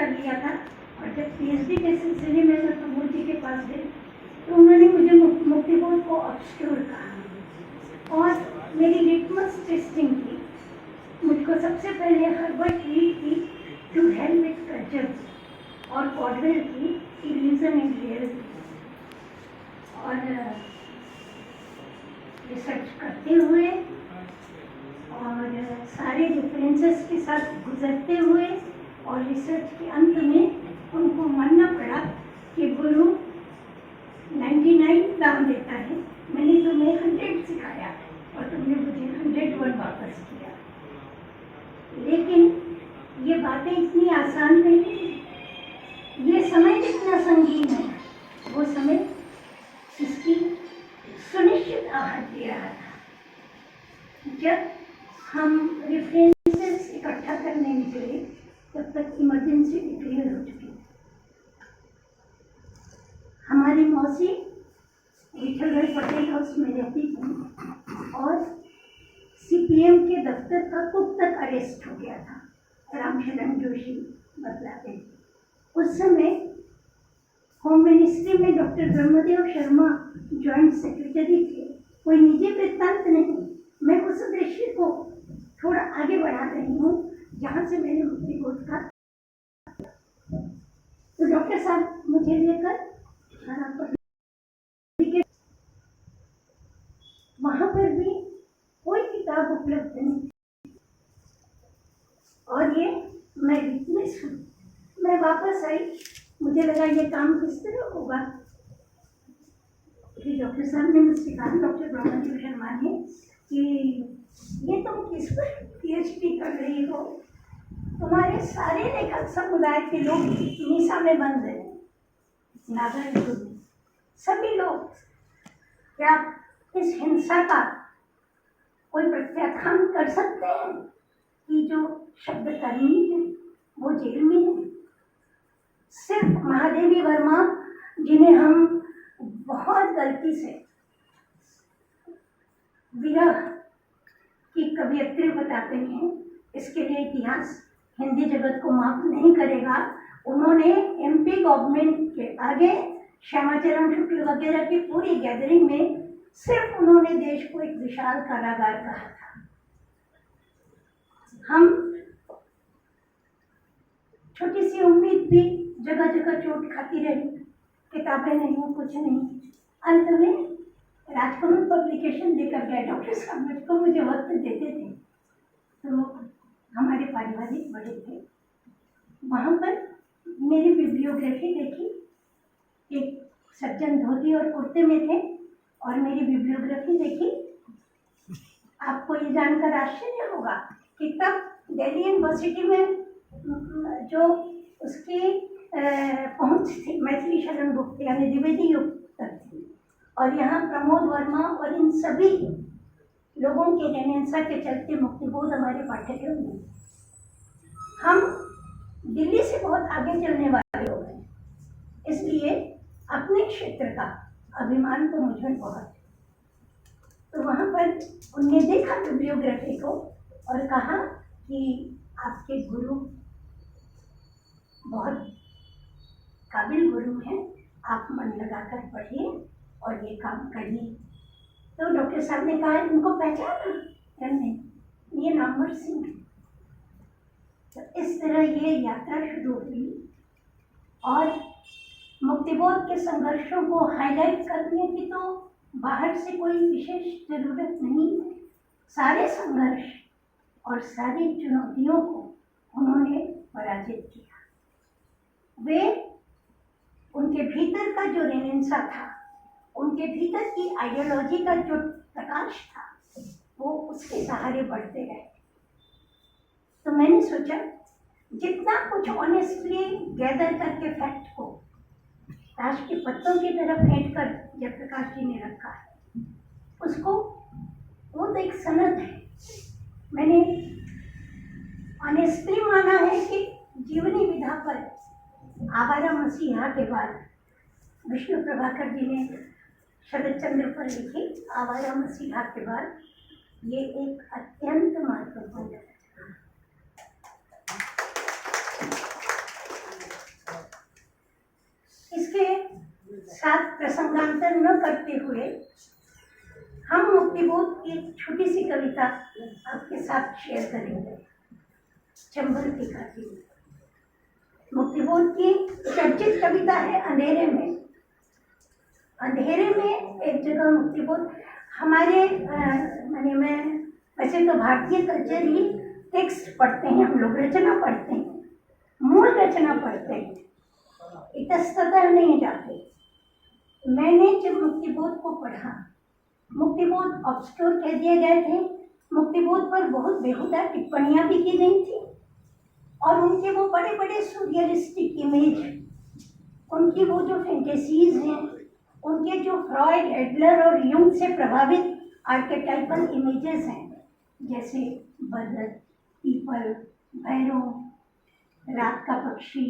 कर लिया था। और जब पीएचडी के सिलसिले में मैं प्रमोद जी के पास गई तो उन्होंने मुझे मुक्तिबोध को ऑब्स्क्योर कहा और मेरी लिटमस टेस्टिंग की। मुझको सबसे पहले हर्बर्ट रीड की टू हेल विद कल्चर और कॉडवेल की इल्यूजन एंड रियलिटी और रिसर्च करते हुए और सारे रेफरेंसेस के साथ गुजरते हुए और रिसर्च के अंत में उनको मानना पड़ा कि गुरु 99 दाम देता है, मैंने तुम्हें 100 सिखाया और तुमने मुझे 101 वापस किया। लेकिन ये बातें इतनी आसान नहीं, ये समय जितना संगीन है वो समय इसकी सुनिश्चित आहट दे रहा था। जब हम रेफरेंसेस इकट्ठा करने निकले तब तक इमरजेंसी डिक्लेयर हो चुकी। हमारी मौसी विठल भाई पटेल हाउस में रहती थी और सीपीएम के दफ्तर का कब तक अरेस्ट हो गया था, रामशरण जोशी बतलाते थे। उस समय होम मिनिस्ट्री में doctor Brahmadev Sharma joint secretary थे। कोई निजी वृत्तांत नहीं, मैं उस दृश्य को थोड़ा आगे बढ़ा रही हूँ जहाँ से मैंने मुक्तिबोध का। तो डॉक्टर साहब मुझे लेकर वहाँ पर भी कोई किताब उपलब्ध नहीं और ये मैं विटनेस हूँ। मैं वापस आई, मुझे लगा ये काम किस तरह होगा। फिर डॉक्टर साहब ने मुझसे कहा, डॉक्टर ब्रह्मदेव शर्मा ने, कि ये तुम किस पर पीएचडी कर रही हो, तुम्हारे सारे लेखक समुदाय के लोग मीसा में बंद हैं, नागर सभी लोग। क्या इस हिंसा का कोई प्रत्याख्यान कर सकते हैं कि जो शब्दकर्मी है वो जेल में है? सिर्फ महादेवी वर्मा जिन्हें हम बहुत गलती से विरह की कवियत्री बताते हैं, इसके लिए इतिहास हिंदी जगत को माफ नहीं करेगा। उन्होंने एमपी गवर्नमेंट के आगे श्यामाचरण शुक्ल वगैरह की पूरी गैदरिंग में सिर्फ उन्होंने देश को एक विशाल कारागार कहा था। हम छोटी सी उम्मीद भी जगह जगह चोट खाती रही, किताबें नहीं, कुछ नहीं। अंत में राजकमल पब्लिकेशन लेकर गए डॉक्टर साहब, मुझको मुझे वक्त देते थे तो हमारे पारिवारिक बड़े थे। वहाँ पर मेरी बिब्लियोग्राफी देखी, एक सज्जन धोती और कुर्ते में थे और मेरी बिब्लियोग्राफी देखी। आपको ये जानकर आश्चर्य होगा कि तब दिल्ली यूनिवर्सिटी में जो उसकी पहुंच थी मैथिली शरण गुप्त यानी द्विवेदी युग तक थी और यहाँ प्रमोद वर्मा और इन सभी लोगों के रेनेसा के चलते मुक्तिबोध हमारे पाठ्यक्रम में। हम दिल्ली से बहुत आगे चलने वाले हो गए, इसलिए अपने क्षेत्र का अभिमान तो मुझ में बहुत है। तो वहाँ पर उनने देखा बिब्लियोग्राफी को और कहा कि आपके गुरु बहुत काबिल गुरु हैं, आप मन लगाकर पढ़िए और ये काम करिए। तो डॉक्टर साहब ने कहा, इनको पहचाना? नहीं, ये नामवर सिंह है। तो इस तरह ये यात्रा शुरू हुई और मुक्तिबोध के संघर्षों को हाईलाइट करने की तो बाहर से कोई विशेष जरूरत नहीं है। सारे संघर्ष और सारी चुनौतियों को उन्होंने पराजित किया। वे उनके भीतर का जो रेनेसा था, उनके भीतर की आइडियोलॉजी का जो प्रकाश था, वो उसके सहारे बढ़ते रहे। तो मैंने सोचा जितना कुछ ऑनेस्टली गैदर करके फैक्ट को ताश के पत्तों की तरफ फेंट कर जयप्रकाश जी ने रखा है, उसको वो तो एक सनद है। मैंने ऑनेस्टली माना है कि जीवनी विधा पर आवारा मसीहा के बाद विष्णु प्रभाकर जी ने शरद चंद्र पर लिखी आवारा मसीहा के बाद ये एक अत्यंत महत्वपूर्ण है। साथ प्रसंगांतर न करते हुए हम मुक्तिबोध की एक छोटी सी कविता आपके साथ शेयर करेंगे। चंबल की घाटी। मुक्तिबोध की चर्चित कविता है अंधेरे में। अंधेरे में एक जगह मुक्तिबोध हमारे माने में वैसे तो भारतीय कल्चर ही टेक्स्ट पढ़ते हैं, हम लोग रचना पढ़ते हैं, मूल रचना पढ़ते हैं, इतस्ततः नहीं जाते। मैंने जब मुक्तिबोध को पढ़ा, मुक्तिबोध ऑब्सक्योर कह दिए गए थे, मुक्तिबोध पर बहुत बेहुदा टिप्पणियां भी की गई थी और उनके वो बड़े बड़े सुरियलिस्टिक इमेज, उनकी वो जो फैंटेसीज हैं, उनके जो फ्रॉइड, एडलर और यूंग से प्रभावित आर्केटाइपल इमेजेस हैं, जैसे बदर, पीपल, भैरव, रात का पक्षी,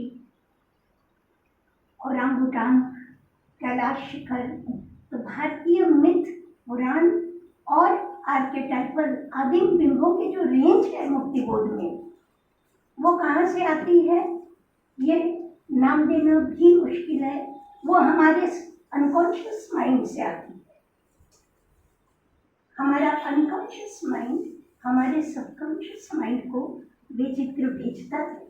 ओरांगुटान, कैलाश शिखर। तो भारतीय मिथ, पुराण और आर्केटाइपल आदिम बिंबों की जो रेंज है मुक्तिबोध में, वो कहाँ से आती है ये नाम देना भी मुश्किल है। वो हमारे अनकॉन्शियस माइंड से आती है। हमारा अनकॉन्शियस माइंड हमारे सबकॉन्शियस माइंड को विचित्र भेजता है।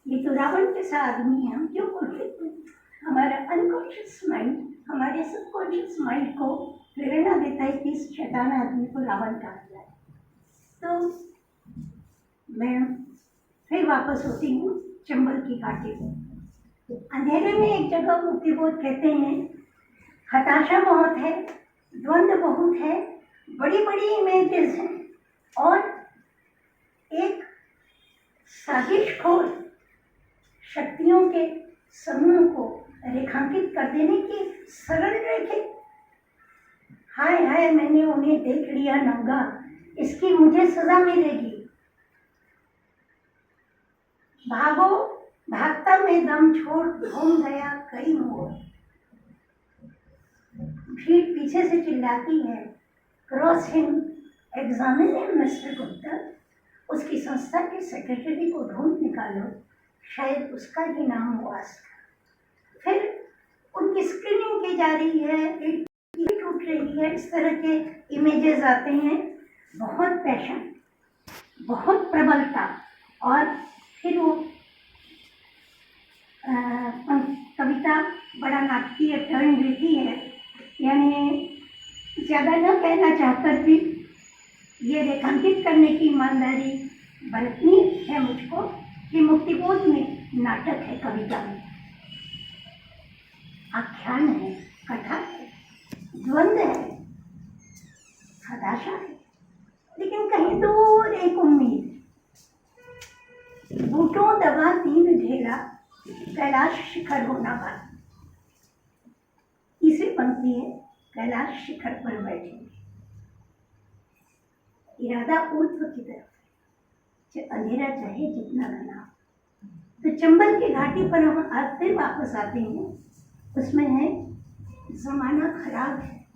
ये तो रावण जैसा आदमी है, हम क्यों बोलते हैं? हमारा अनकॉन्शियस माइंड हमारे सबकॉन्शियस माइंड को प्रेरणा देता है कि इस शैतान आदमी को रावण कहा जाए। तो मैं फिर वापस होती हूँ चंबल की घाटी को। अंधेरे में एक जगह मुक्तिबोध कहते हैं, हताशा बहुत है, द्वंद्व बहुत है, बड़ी बड़ी इमेजेस हैं और एक साजिशखोर शक्तियों के समूह को रेखांकित कर देने की सरल रेखे। हाय हाय मैंने उन्हें देख लिया नंगा, इसकी मुझे सजा मिलेगी। भागो, भागता में दम छोड़ घूम गया कई मोड़। भीड़ पीछे से चिल्लाती है, cross him, examine him mister Gupta. उसकी संस्था के सेक्रेटरी को ढूंढ निकालो, शायद उसका ही नाम हो आस्था। फिर उनकी स्क्रीनिंग की जा रही है, टूट रही है, इस तरह के इमेजेस आते हैं। बहुत पैशन, बहुत प्रबलता। और फिर वो कविता बड़ा नाटकीय टर्न देती है। यानी ज़्यादा न कहना चाहकर भी ये रेखांकित करने की ईमानदारी बरतनी है मुझको कि मुक्तिबोध में नाटक है, कविता में आख्यान है, कथा है, द्वंद्व है, हताशा है, लेकिन कहीं दूर एक उम्मीद। बूटों दबा तीन ढेला, कैलाश शिखर होना बात। तीसरी पंक्ति है, कैलाश शिखर पर बैठेंगे। इरादा ऊर्ध्व की तरफ, अंधेरा चाहे जितना घना। तो चंबल की घाटी पर हम फिर वापस आते हैं। उसमें है, जमाना खराब है,